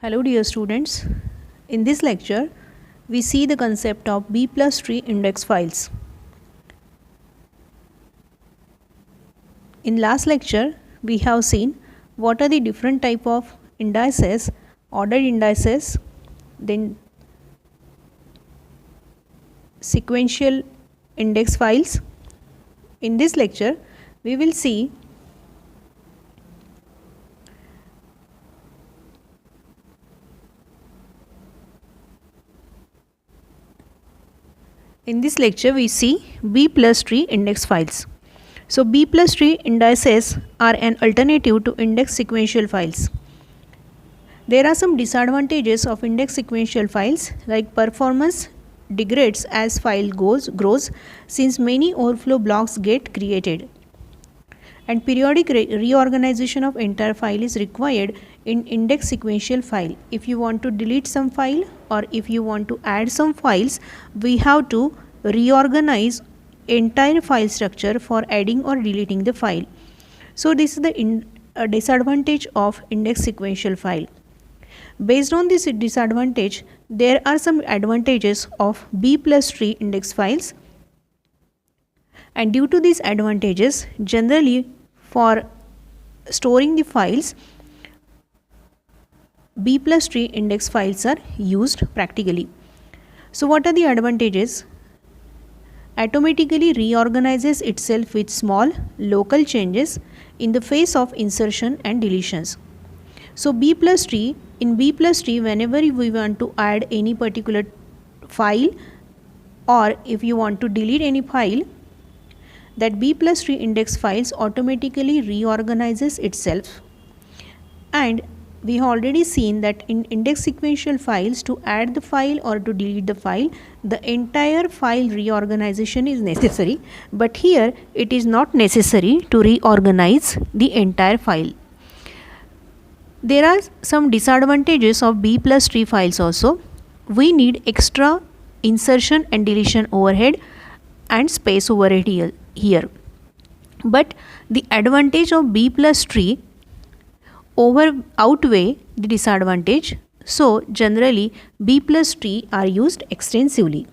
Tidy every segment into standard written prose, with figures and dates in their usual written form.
Hello dear students. In this lecture, we see the concept of B plus tree index files. In last lecture, we have seen what are the different type of indices, ordered indices, then sequential index files. In this lecture, we will see B plus tree index files. So B plus tree indices are an alternative to index sequential files. There are some disadvantages of index sequential files, like performance degrades as file grows since many overflow blocks get created, and periodic reorganization of entire file is required in index sequential file. If you want to delete some file or if you want to add some files, we have to reorganize entire file structure for adding or deleting the file. So this is the disadvantage of index sequential file. Based on this disadvantage, there are some advantages of B plus tree index files, and due to these advantages, generally for storing the files, B plus tree index files are used practically. So what are the advantages? Automatically reorganizes itself with small local changes in the face of insertion and deletions. So in B plus tree, whenever we want to add any particular file or if you want to delete any file, that B plus tree index files automatically reorganizes itself. And we have already seen that in index sequential files, to add the file or to delete the file, the entire file reorganization is necessary, but here it is not necessary to reorganize the entire file. There are some disadvantages of B plus tree files also. We need extra insertion and deletion overhead and space overhead here. But the advantage of B plus tree outweigh the disadvantage. So generally B plus tree are used extensively.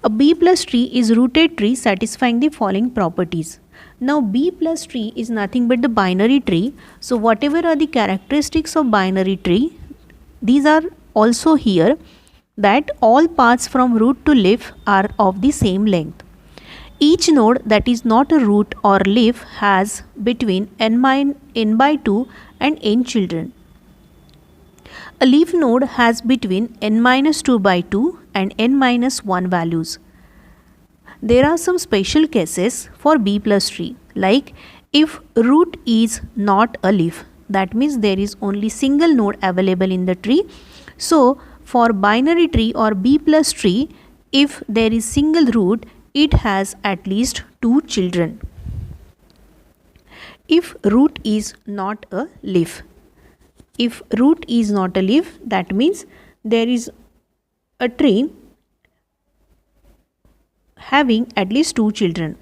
A B plus tree is rooted tree satisfying the following properties. Now B plus tree is nothing but the binary tree. So whatever are the characteristics of binary tree, these are also here, that all paths from root to leaf are of the same length. Each node that is not a root or leaf has between n by 2 and n children. A leaf node has between n minus 2 by 2 and n minus 1 values. There are some special cases for B plus tree, like if root is not a leaf, that means there is only single node available in the tree. So for binary tree or B plus tree, if there is single root, it has at least 2 children. If root is not a leaf, that means there is a tree having at least 2 children.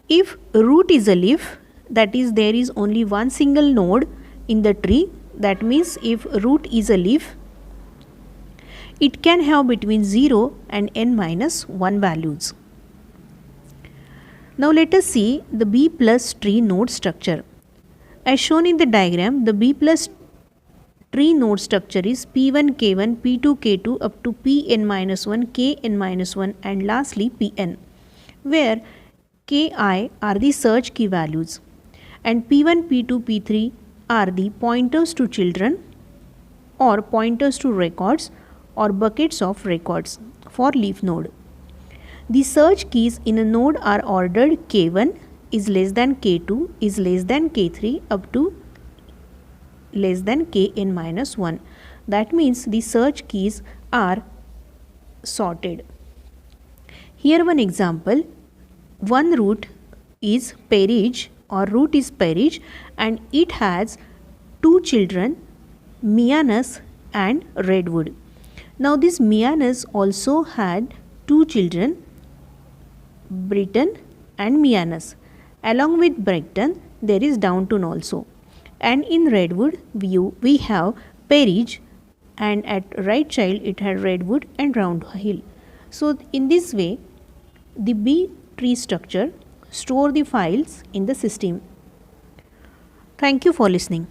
If root is a leaf, that is there is only one single node in the tree, that means if root is a leaf, it can have between 0 and n minus 1 values. Now let us see the B plus tree node structure. As shown in the diagram, the B plus tree node structure is P1 K1, P2 K2 up to Pn minus 1, Kn minus 1 and lastly Pn, where Ki are the search key values and P1, P2, P3 are the pointers to children or pointers to records or buckets of records for leaf node. The search keys in a node are ordered K1 is less than K2 is less than K3 up to less than Kn minus 1. That means the search keys are sorted. Here one example, one root is Perige or root is Perige and it has 2 children, Mianus and Redwood. Now this Mianus also had 2 children, Brighton and Mianus. Along with Brighton, there is Downton also. And in Redwood we have Perige, and at right child it had Redwood and Round Hill. So in this way the B tree structure store the files in the system. Thank you for listening.